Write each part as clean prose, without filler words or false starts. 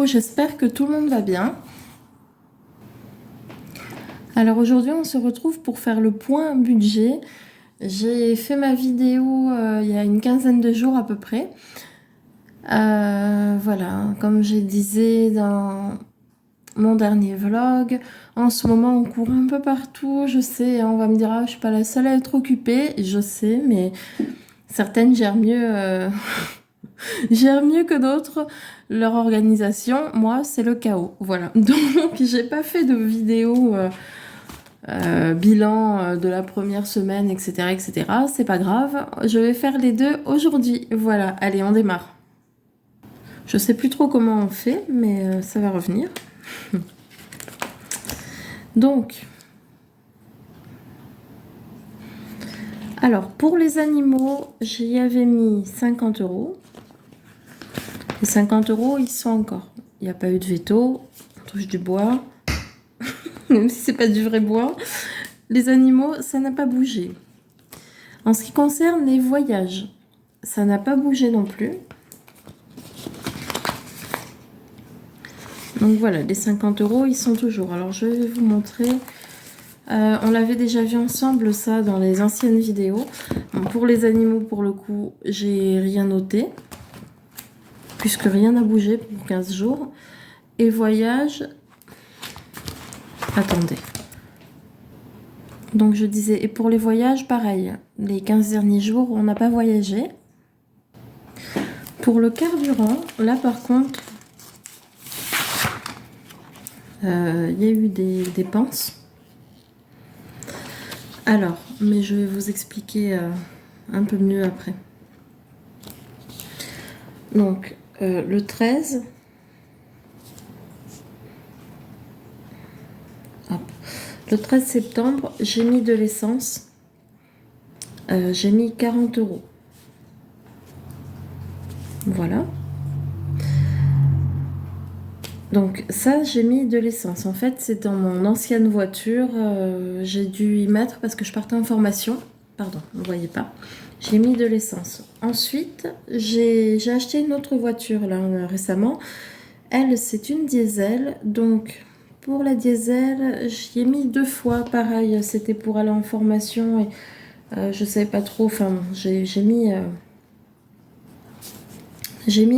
J'espère que tout le monde va bien. Alors aujourd'hui on se retrouve pour faire le point budget. J'ai fait ma vidéo il y a une quinzaine de jours à peu près. Voilà, comme je disais dans mon dernier vlog, en ce moment on court un peu partout, je sais, on va me dire je suis pas la seule à être occupée, je sais, mais certaines gèrent mieux gèrent mieux que d'autres leur organisation. Moi, c'est le chaos. Voilà. Donc, j'ai pas fait de vidéo bilan de la première semaine, etc., etc. C'est pas grave. Je vais faire les deux aujourd'hui. Voilà. Allez, on démarre. Je sais plus trop comment on fait, mais ça va revenir. Donc, alors, pour les animaux, j'y avais mis 50 €. Les 50 €, ils sont encore. Il n'y a pas eu de veto. On touche du bois. Même si c'est pas du vrai bois. Les animaux, ça n'a pas bougé. En ce qui concerne les voyages, ça n'a pas bougé non plus. Donc voilà, les 50 €, ils sont toujours. Alors je vais vous montrer. On l'avait déjà vu ensemble, ça, dans les anciennes vidéos. Bon, pour les animaux, pour le coup, j'ai rien noté. Puisque rien n'a bougé pour 15 jours. Et voyage... Attendez. Donc je disais, et pour les voyages, pareil. Les 15 derniers jours, on n'a pas voyagé. Pour le carburant, là par contre, il y a eu des dépenses. Alors, mais je vais vous expliquer un peu mieux après. Donc, le 13... Le 13 septembre, j'ai mis de l'essence. J'ai mis 40 €. Voilà. Donc ça, j'ai mis de l'essence. En fait, c'est dans mon ancienne voiture. J'ai dû y mettre parce que je partais en formation. Pardon, vous ne voyez pas. J'ai mis de l'essence. Ensuite, j'ai acheté une autre voiture là récemment. Elle, c'est une diesel. Donc... Pour Diesel, j'y ai mis 2 fois, pareil, c'était pour aller en formation et je savais pas trop, enfin j'ai mis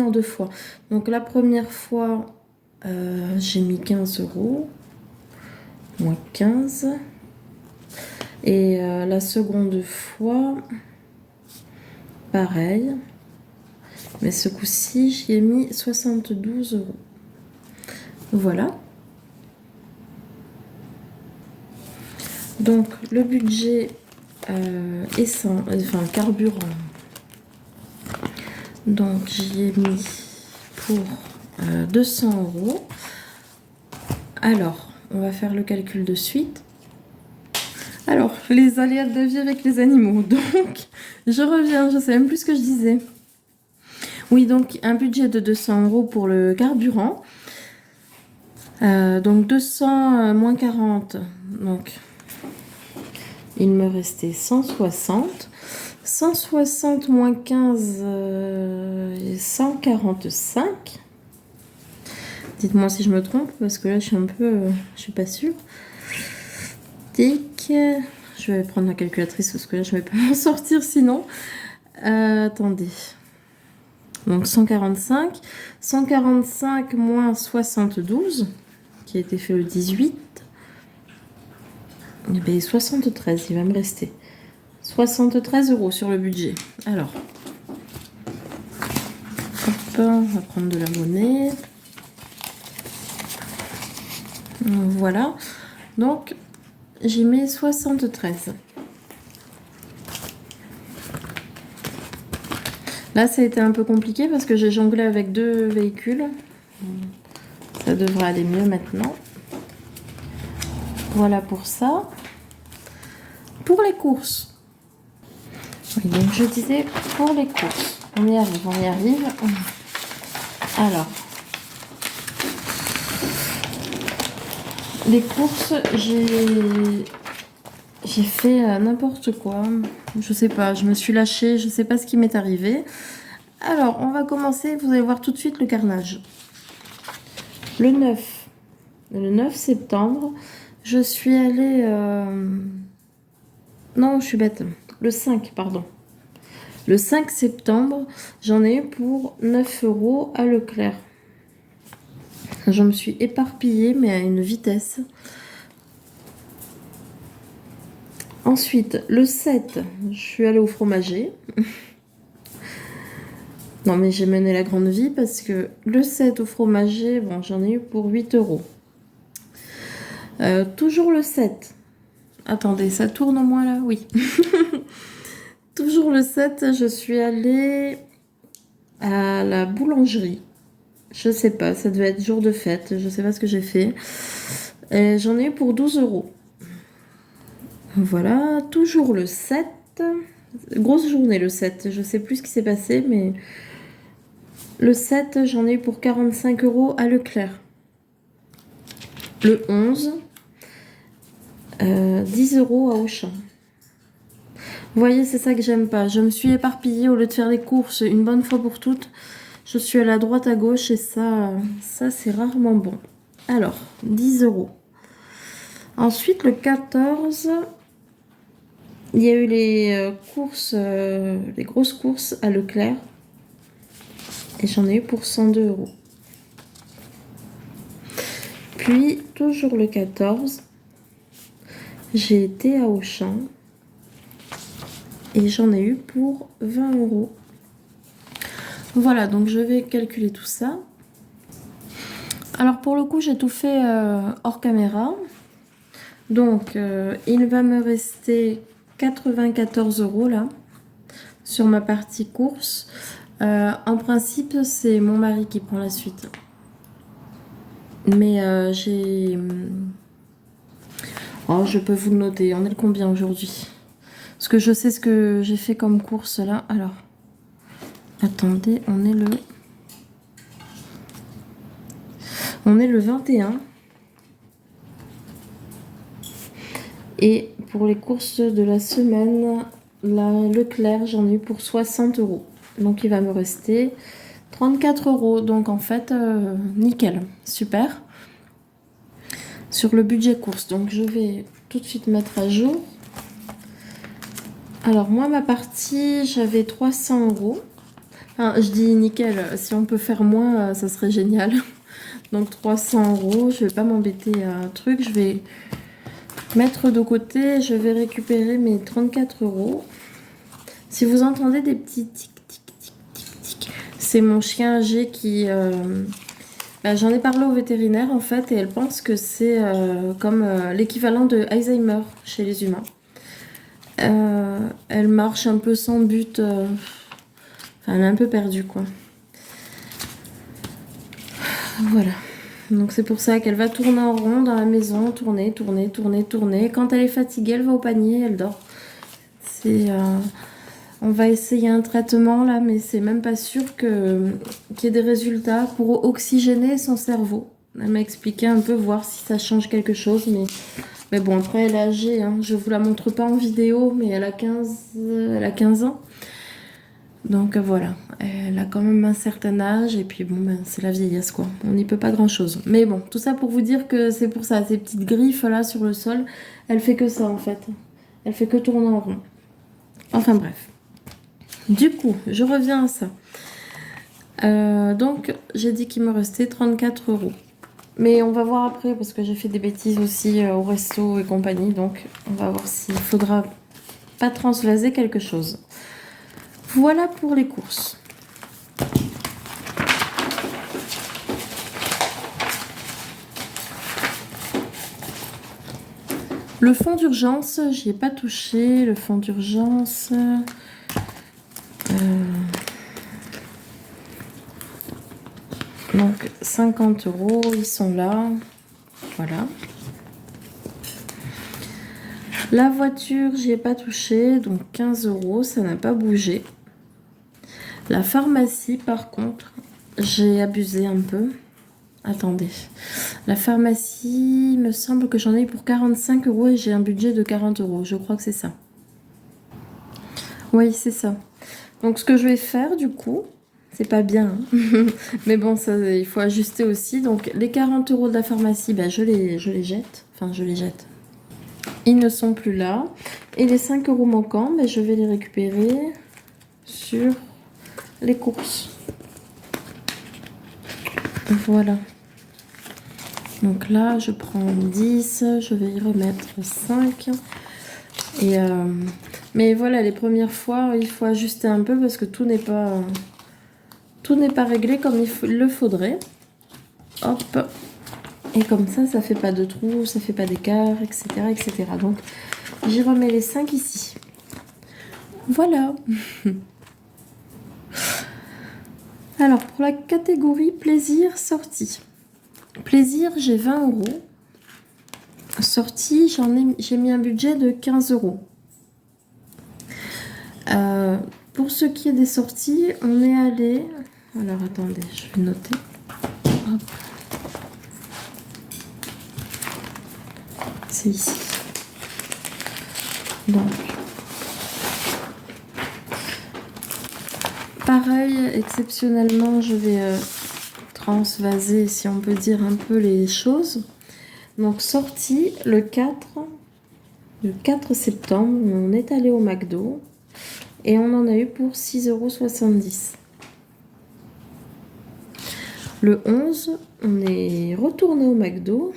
en 2 fois. Donc la première fois, j'ai mis 15 €, moins 15. Et la seconde fois, pareil, mais ce coup-ci, j'y ai mis 72 €. Voilà. Donc le budget carburant, donc j'y ai mis pour 200 €. Alors, on va faire le calcul de suite. Alors, les aléas de la vie avec les animaux. Donc, je reviens, je sais même plus ce que je disais. Oui, donc un budget de 200 € pour le carburant. Donc 200 moins 40, donc... Il me restait 160. 160 moins 15, 145. Dites-moi si je me trompe, parce que là, je suis un peu... je suis pas sûre. Tic. Je vais prendre la calculatrice, parce que là, je ne vais pas m'en sortir sinon. Attendez. Donc 145. 145 moins 72, qui a été fait le 18. Eh bien, 73, il va me rester 73 € sur le budget. Alors, hop, on va prendre de la monnaie. Voilà. Donc, j'ai mis 73. Là, ça a été un peu compliqué parce que j'ai jonglé avec 2 véhicules. Ça devrait aller mieux maintenant. Voilà pour ça. Pour les courses. Oui, donc je disais pour les courses. On y arrive, on y arrive. Alors, les courses, j'ai fait n'importe quoi. Je sais pas, je me suis lâchée, je sais pas ce qui m'est arrivé. Alors, on va commencer, vous allez voir tout de suite le carnage. Le 9 septembre, je suis allée... Non, je suis bête. Le 5, pardon. Le 5 septembre, j'en ai eu pour 9 € à Leclerc. Je me suis éparpillée, mais à une vitesse. Ensuite, le 7, je suis allée au fromager. Non, mais j'ai mené la grande vie parce que le 7 au fromager, bon, j'en ai eu pour 8 €. Toujours le 7. Attendez, ça tourne au moins là? Oui. Toujours le 7, je suis allée à la boulangerie. Je sais pas, ça devait être jour de fête, je sais pas ce que j'ai fait. Et j'en ai eu pour 12 €. Voilà, toujours le 7. Grosse journée le 7, je sais plus ce qui s'est passé, mais le 7, j'en ai eu pour 45 € à Leclerc. Le 11, 10 € à Auchan. Vous voyez, c'est ça que j'aime pas. Je me suis éparpillée au lieu de faire les courses une bonne fois pour toutes. Je suis allée à droite à gauche et ça c'est rarement bon. Alors, 10 €. Ensuite, le 14, il y a eu les courses, les grosses courses à Leclerc. Et j'en ai eu pour 102 €. Puis, toujours le 14, j'ai été à Auchan. Et j'en ai eu pour 20 €. Voilà, donc je vais calculer tout ça. Alors pour le coup, j'ai tout fait hors caméra. Donc, il va me rester 94 € là, sur ma partie course. En principe, c'est mon mari qui prend la suite. Mais j'ai... Oh, je peux vous le noter. On est le combien aujourd'hui? Parce que je sais ce que j'ai fait comme course là. Alors, attendez, on est le 21. Et pour les courses de la semaine, la Leclerc, j'en ai eu pour 60 €. Donc il va me rester 34 €. Donc en fait, nickel, super. Sur le budget course, donc je vais tout de suite mettre à jour. Alors moi, ma partie, j'avais 300 €. Enfin, je dis nickel, si on peut faire moins, ça serait génial. Donc 300 €, je vais pas m'embêter à un truc, je vais mettre de côté, je vais récupérer mes 34 €. Si vous entendez des petits tic tic tic tic tic, c'est mon chien âgé qui... j'en ai parlé au vétérinaire en fait et elle pense que c'est comme l'équivalent de Alzheimer chez les humains. Elle marche un peu sans but, enfin elle est un peu perdue quoi. Voilà. Donc c'est pour ça qu'elle va tourner en rond dans la maison, tourner, tourner, tourner, tourner. Quand elle est fatiguée, elle va au panier, elle dort. On va essayer un traitement là, mais c'est même pas sûr qu'il y ait des résultats pour oxygéner son cerveau. Elle m'a expliqué un peu, voir si ça change quelque chose, mais bon, après elle est âgée, hein. Je vous la montre pas en vidéo, mais elle a 15 ans. Donc voilà, elle a quand même un certain âge et puis bon, c'est la vieillesse quoi, on n'y peut pas grand chose. Mais bon, tout ça pour vous dire que c'est pour ça, ces petites griffes là sur le sol, elle fait que ça en fait. Elle fait que tourner en rond. Enfin bref. Du coup, je reviens à ça. Donc j'ai dit qu'il me restait 34 €. Mais on va voir après parce que j'ai fait des bêtises aussi au resto et compagnie. Donc on va voir s'il faudra pas transvaser quelque chose. Voilà pour les courses. Le fonds d'urgence, j'y ai pas touché. Le fonds d'urgence... donc 50 €, ils sont là. Voilà. La voiture, j'y ai pas touché. Donc 15 €, ça n'a pas bougé. La pharmacie, par contre, j'ai abusé un peu. Attendez. La pharmacie, il me semble que j'en ai eu pour 45 € et j'ai un budget de 40 €. Je crois que c'est ça. Oui, c'est ça. Donc, ce que je vais faire, du coup, c'est pas bien, hein. Mais bon, ça, il faut ajuster aussi. Donc, les 40 € de la pharmacie, ben, je les jette. Enfin, je les jette. Ils ne sont plus là. Et les 5 € manquants, ben, je vais les récupérer sur les courses. Voilà. Donc là, je prends 10, je vais y remettre 5. Et mais voilà, les premières fois, il faut ajuster un peu parce que tout n'est pas réglé comme il le faudrait. Hop. Et comme ça fait pas de trous, ça fait pas d'écart, etc., etc. Donc, j'y remets les 5 ici. Voilà. Alors, pour la catégorie plaisir sortie. Plaisir, j'ai 20 €. Sortie, j'ai mis un budget de 15 €. Pour ce qui est des sorties, on est allé... Alors, attendez, je vais noter. Hop. C'est ici. Donc, pareil, exceptionnellement, je vais transvaser, si on peut dire, un peu les choses. Donc, sortie le 4 septembre, on est allé au McDo et on en a eu pour 6,70 €. Le 11, on est retourné au McDo.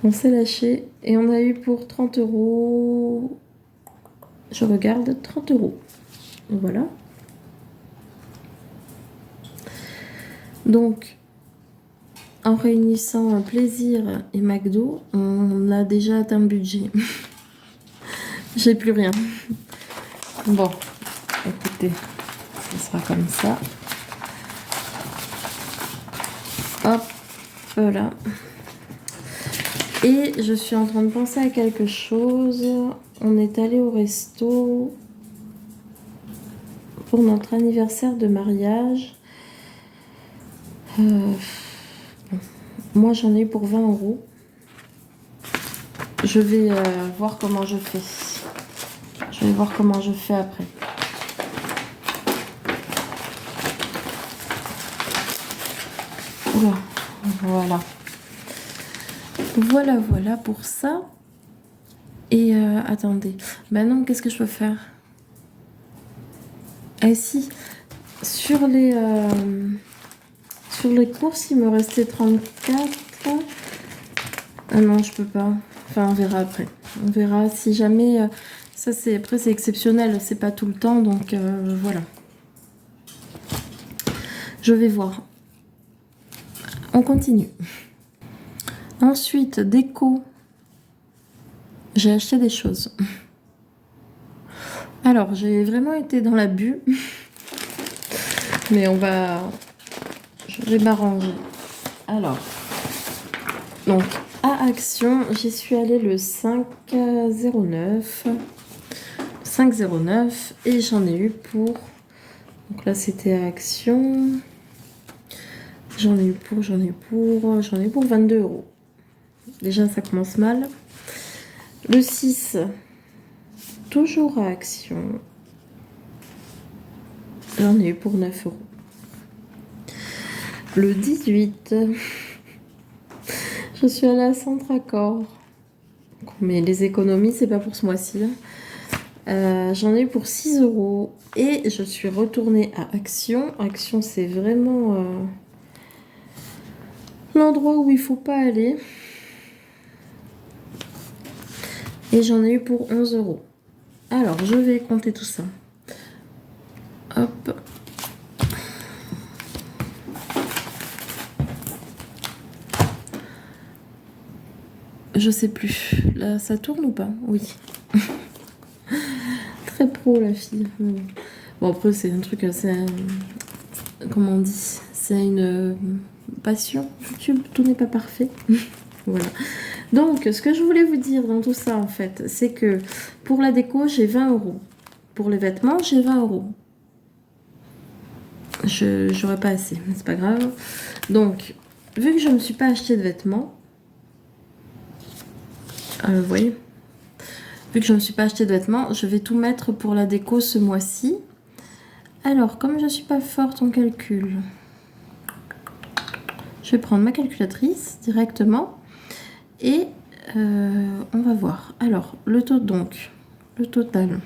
On s'est lâché et on a eu pour 30 €. Je regarde, 30 €. Voilà. Donc, en réunissant un plaisir et McDo, on a déjà atteint le budget. J'ai plus rien. Bon, écoutez, ce sera comme ça. Hop, voilà. Et je suis en train de penser à quelque chose. On est allé au resto pour notre anniversaire de mariage. Bon. Moi, j'en ai pour 20 €. Je vais voir comment je fais. Je vais voir comment je fais après. Oula, voilà. Voilà pour ça. Et attendez. Bah non, qu'est-ce que je peux faire? Ah si, sur les courses, il me restait 34. Ah non, je peux pas. Enfin, on verra après. On verra si jamais... ça, après, c'est exceptionnel. C'est pas tout le temps, donc voilà. Je vais voir. On continue. Ensuite, déco. J'ai acheté des choses. Alors, j'ai vraiment été dans l'abus. Mais je vais m'arranger. Alors, donc, à Action, j'y suis allée le 5,09. 5,09 et j'en ai eu pour... Donc là, c'était à Action. J'en ai eu pour 22 €. Déjà, ça commence mal. Le 6, toujours à Action. J'en ai eu pour 9 €. Le 18, je suis allée à Centracor. Mais les économies, c'est pas pour ce mois-ci. J'en ai eu pour 6 € et je suis retournée à Action. Action, c'est vraiment l'endroit où il faut pas aller. Et j'en ai eu pour 11 €. Alors, je vais compter tout ça. Hop. Je sais plus. Là, ça tourne ou pas? Oui. Très pro, la fille. Bon, après, c'est un truc assez... comment on dit? C'est une passion. YouTube, tout n'est pas parfait. Voilà. Donc, ce que je voulais vous dire dans tout ça, en fait, c'est que pour la déco, j'ai 20 €. Pour les vêtements, j'ai 20 €. J'aurais pas assez, mais c'est pas grave. Donc, vu que je ne me suis pas acheté de vêtements, vous voyez, vu que je ne me suis pas acheté de vêtements, je vais tout mettre pour la déco ce mois-ci. Alors, comme je ne suis pas forte en calcul, je vais prendre ma calculatrice directement et on va voir. Alors, le total.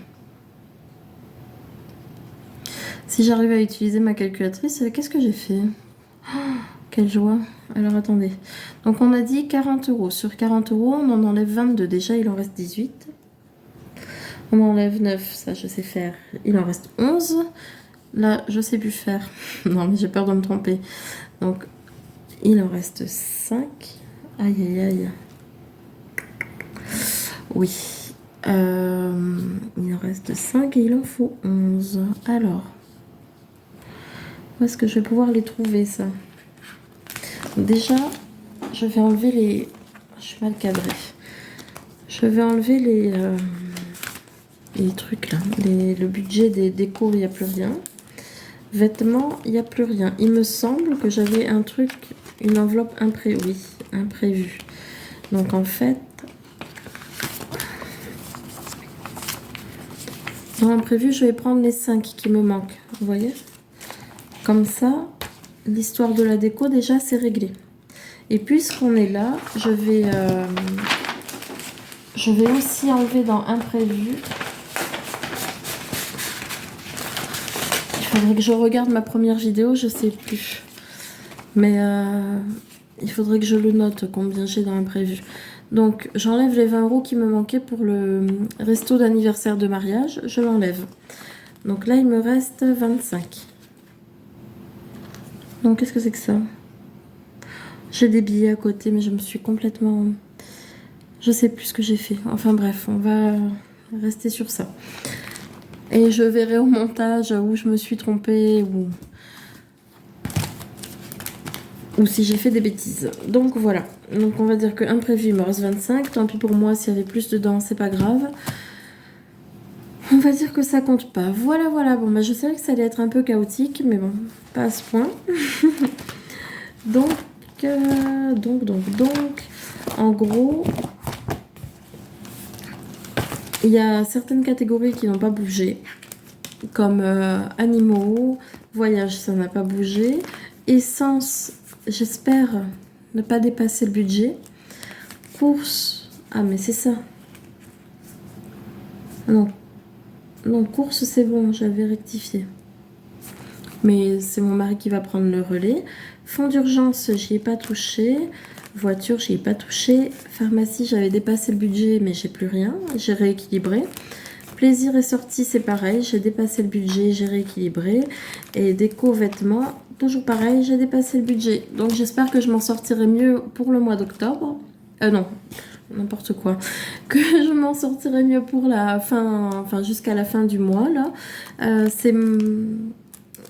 Si j'arrive à utiliser ma calculatrice, qu'est-ce que j'ai fait? Oh, quelle joie! Alors, attendez. Donc, on a dit 40 €. Sur 40 €, on en enlève 22. Déjà, il en reste 18. On enlève 9, ça je sais faire. Il en reste 11. Là, je sais plus faire. Non, mais j'ai peur de me tromper. Donc, il en reste 5. Aïe, aïe, aïe. Oui. Il en reste 5 et il en faut 11. Alors, où est-ce que je vais pouvoir les trouver, ça? Déjà, je vais enlever les... Je suis mal cadrée. Je vais enlever les trucs là. Le budget des cours, il n'y a plus rien. Vêtements, il n'y a plus rien. Il me semble que j'avais un truc, une enveloppe imprévue. Donc en fait, dans l'imprévu, je vais prendre les 5 qui me manquent. Vous voyez? Comme ça, l'histoire de la déco, déjà, c'est réglé. Et puisqu'on est là, je vais aussi enlever dans imprévu. Il faudrait que je regarde ma première vidéo, je sais plus. Mais il faudrait que je le note combien j'ai dans imprévu. Donc j'enlève les 20 € qui me manquaient pour le resto d'anniversaire de mariage. Je l'enlève. Donc là il me reste 25. Donc qu'est-ce que c'est que ça? J'ai des billets à côté mais je me suis complètement... Je sais plus ce que j'ai fait. Enfin bref, on va rester sur ça. Et je verrai au montage où je me suis trompée ou si j'ai fait des bêtises. Donc voilà. Donc on va dire que imprévu, il me reste 25. Tant pis pour moi, s'il y avait plus dedans, c'est pas grave. On va dire que ça compte pas. Voilà, voilà. Bon, bah je savais que ça allait être un peu chaotique, mais bon, pas à ce point. donc, en gros, il y a certaines catégories qui n'ont pas bougé, comme animaux, voyage, ça n'a pas bougé. Essence, j'espère ne pas dépasser le budget. Course, ah mais c'est ça. Non, non, course c'est bon, j'avais rectifié. Mais c'est mon mari qui va prendre le relais. Fonds d'urgence, j'y ai pas touché. Voiture, j'y ai pas touché. Pharmacie, j'avais dépassé le budget, mais j'ai plus rien. J'ai rééquilibré. Plaisir et sortie, c'est pareil. J'ai dépassé le budget, j'ai rééquilibré. Et déco, vêtements, toujours pareil, j'ai dépassé le budget. Donc j'espère que je m'en sortirai mieux pour le mois d'octobre. Non, n'importe quoi. Que je m'en sortirai mieux pour la fin, enfin jusqu'à la fin du mois là.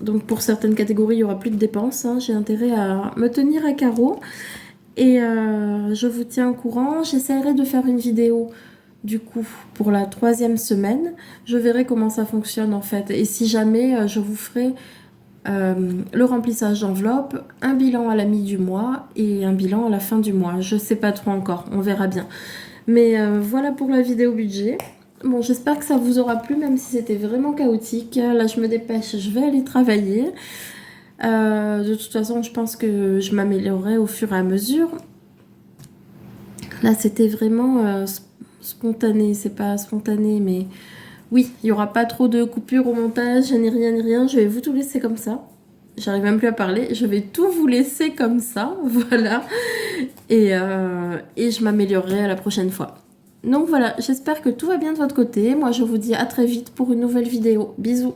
Donc pour certaines catégories, il n'y aura plus de dépenses. Hein. J'ai intérêt à me tenir à carreau. Et je vous tiens au courant. J'essaierai de faire une vidéo du coup pour la 3e semaine. Je verrai comment ça fonctionne en fait. Et si jamais je vous ferai le remplissage d'enveloppe, un bilan à la mi du mois et un bilan à la fin du mois. Je sais pas trop encore, on verra bien. Mais voilà pour la vidéo budget. Bon, j'espère que ça vous aura plu, même si c'était vraiment chaotique. Là, je me dépêche, je vais aller travailler. De toute façon, je pense que je m'améliorerai au fur et à mesure. Là, c'était vraiment spontané. C'est pas spontané, mais oui, il n'y aura pas trop de coupures au montage, ni rien, ni rien. Je vais vous tout laisser comme ça. J'arrive même plus à parler. Je vais tout vous laisser comme ça, voilà. Et je m'améliorerai à la prochaine fois. Donc voilà, j'espère que tout va bien de votre côté. Moi, je vous dis à très vite pour une nouvelle vidéo. Bisous.